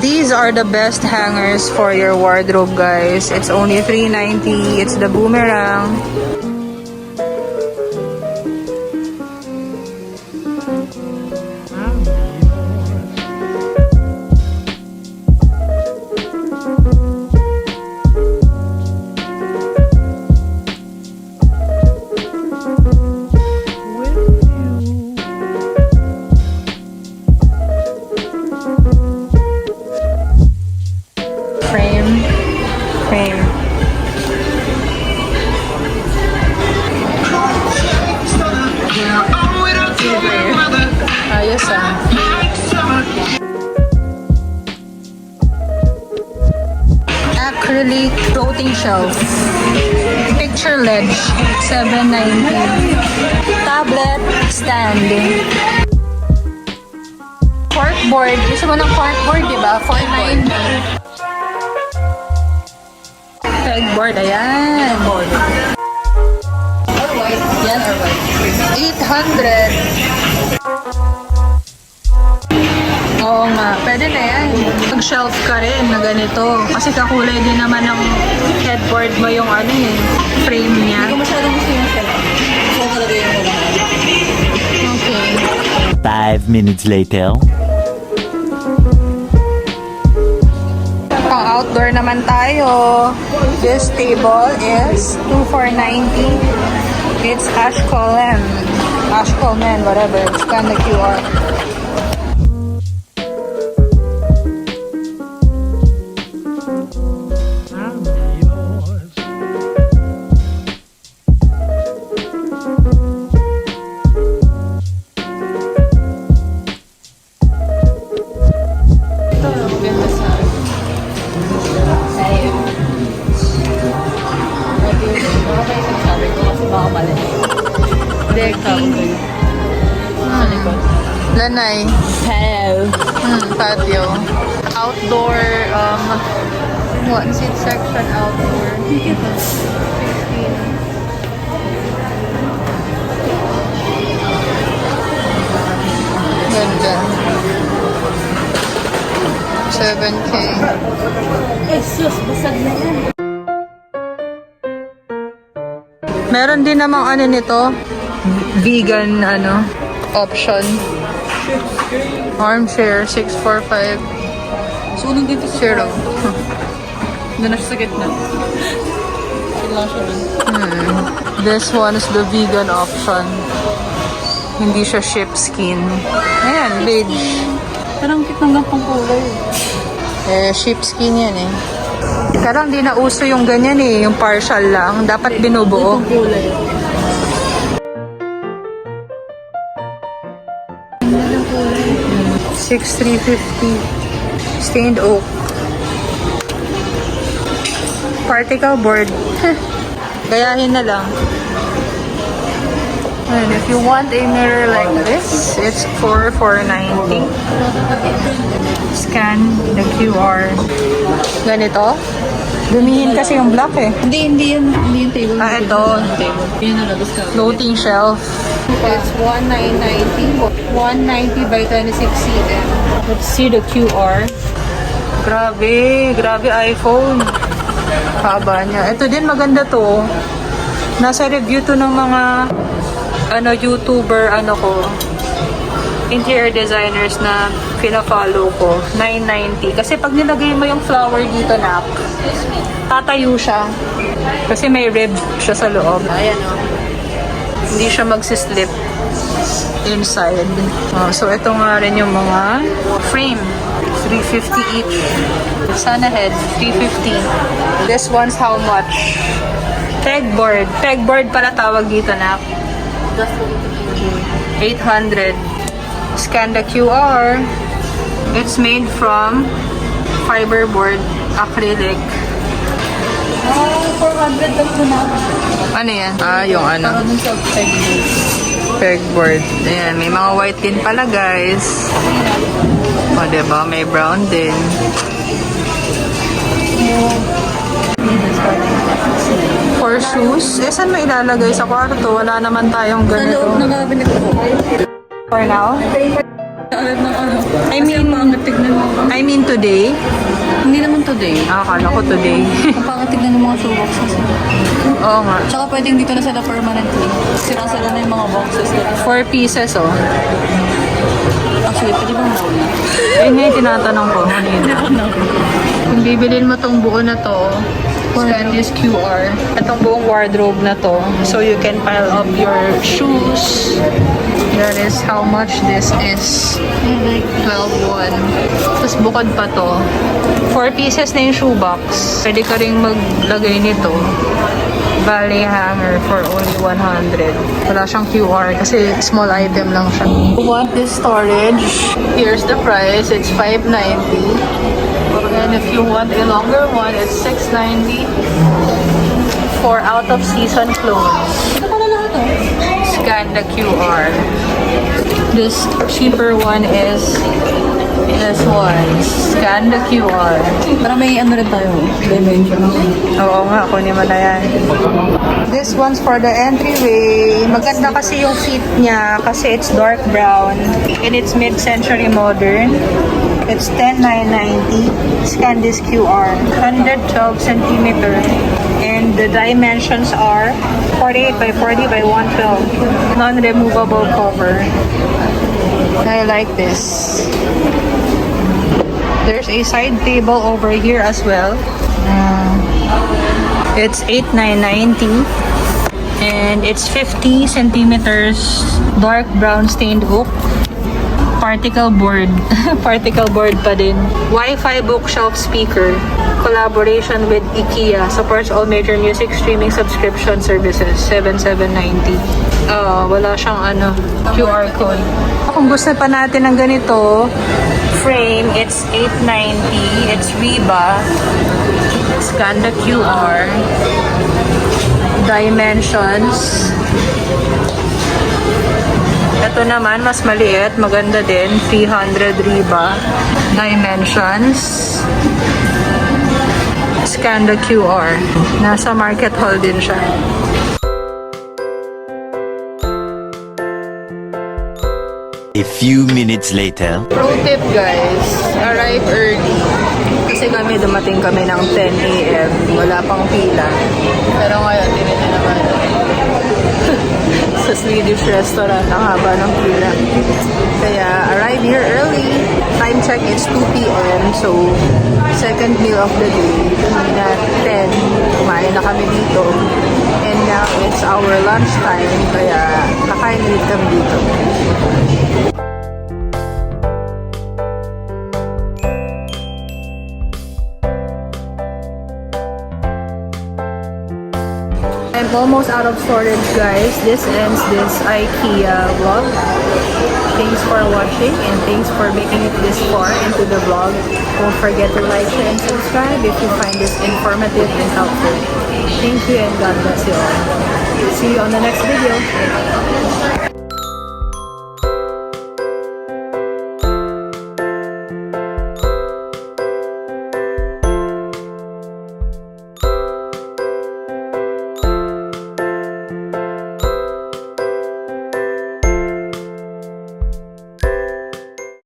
These are the best hangers for your wardrobe, guys. It's only $3.90. It's the boomerang. Frame. Ayos ah. Acrylic floating shelf. Picture ledge, $7.90. Tablet stand. Corkboard. Gusto mo ng corkboard, diba? $4.90. Pegboard, ayan. Yan or white? 800. Oo nga, pwede na yan. Mag-shelf ka rin na ganito. Kasi kakulay din naman ng headboard mo yung ano eh, frame niya. Hindi ko masyadong gusto yung shelf. Gusto ko talaga yung wala. Okay. 5 minutes later. Outdoor naman tayo. This table is $2,490. It's Ashkelon, whatever. Scan the QR. Lanay. Hello. Patio. Outdoor, what seat section outdoor? 15. Ganda. 7K. Eh, sus, basag na yan. Meron din namang ano nito, vegan option. Armchair, 645. Sunog dito sa Zero. Doon na siya sa gitna. Sila lang siya dun. This one is the vegan option. Hindi siya sheepskin. Ayan, beige. Parang kitang pang kulay. Sheepskin yan eh. Parang di na uso yung ganyan eh, yung partial lang. Dapat binubuo. Itong kulay. 6,350. Stained oak. Particle board. Gayahin na lang. And if you want a mirror like this, it's $4,490. Scan the QR. Ganito? Dumihin kasi yung black eh. Hindi yung table. Ito. Yun na lang. Floating shelf. It's $1,990. 190 by 26 cm. Let's see the QR. Grabe iPhone. Haba niya. Ito din maganda to. Nasa review to ng mga YouTuber interior designers na pina-follow ko. $990. Kasi pag nilagay mo yung flower dito na, tatayo siya. Kasi may rib siya sa loob. Ayan o. Hindi siya magsislip inside. So ito nga rin yung mga frame. $350 each. Sana head, $350. This one's how much? Pegboard. Pegboard pala tawag dito na. 800. Scan the QR. It's made from fiberboard acrylic. 400 lang po na. Ano yan? Yung Para dun sa pegboard. pegboard. Ayan, may mga white din pala, guys. O, diba? May brown din. For shoes, saan mo ilalagay sa kwarto? Wala naman tayong Sa loob ganito. ng cabinet ko. For now? Alam ng ano. I mean today. Hindi naman today. Akala ko today. Ang pangit tignan ng mga shoeboxes. Oo nga. Tsaka pwedeng dito na sila permanently. Sira-sira na yung mga boxes nila. 4 pieces, oh. Actually, pwede bang now na? Ayun nga yung tinatanong ko. Ano yun? Kung bibilin mo tong buo na to, scan this QR. Itong buong wardrobe na to. So you can pile up your shoes. That is how much this is. 12.1. Tapos bukod pa to. 4 pieces na yung shoebox. Pwede ka rin maglagay nito. Ballet hanger for only 100. Wala siyang QR kasi small item lang siya. You want this storage? Here's the price. It's $5.90. And if you want a longer one, it's $6.90 for out-of-season clothes. Scan the QR. This cheaper one is this one. Scan the QR. Para may ano rin tayo. Dimension. Oo nga, kunin mo na yan. This one's for the entryway. Maganda kasi yung seat niya kasi it's dark brown and it's mid-century modern. It's $10,990. Scan this QR. 112 centimeter. And the dimensions are 48 by 40 by 112. Non-removable cover. I like this. There's a side table over here as well. It's $8,990. And it's 50 centimeters dark brown stained oak. Particle board. Particle board pa din. Wi-Fi bookshelf speaker. Collaboration with Ikea. Supports all major music streaming subscription services. $7,790. Wala siyang QR code. Kung gusto pa natin ng ganito, frame, it's $890. It's Reba. Scan the QR. Dimensions. Ito naman, mas maliit. Maganda din. 300 Reba. Dimensions. Scan the QR. Nasa Market Hall din siya. A few minutes later. Pro tip guys, arrive early. Kasi dumating kami ng 10 a.m. Wala pang pila. Pero ngayon, hindi na naman. Sa Swedish Restaurant, ang haba ng pila. Kaya, arrive here early. Time check, it's 2 p.m. So, second meal of the day. Kanina, 10. Kumain na kami dito. And now, it's our lunch time. Kaya, nakain ulit kami dito. I'm almost out of storage, guys. This ends this IKEA vlog. Thanks for watching and thanks for making it this far into the vlog. Don't forget to like, share, and subscribe if you find this informative and helpful. Thank you and God bless you all. See you on the next video.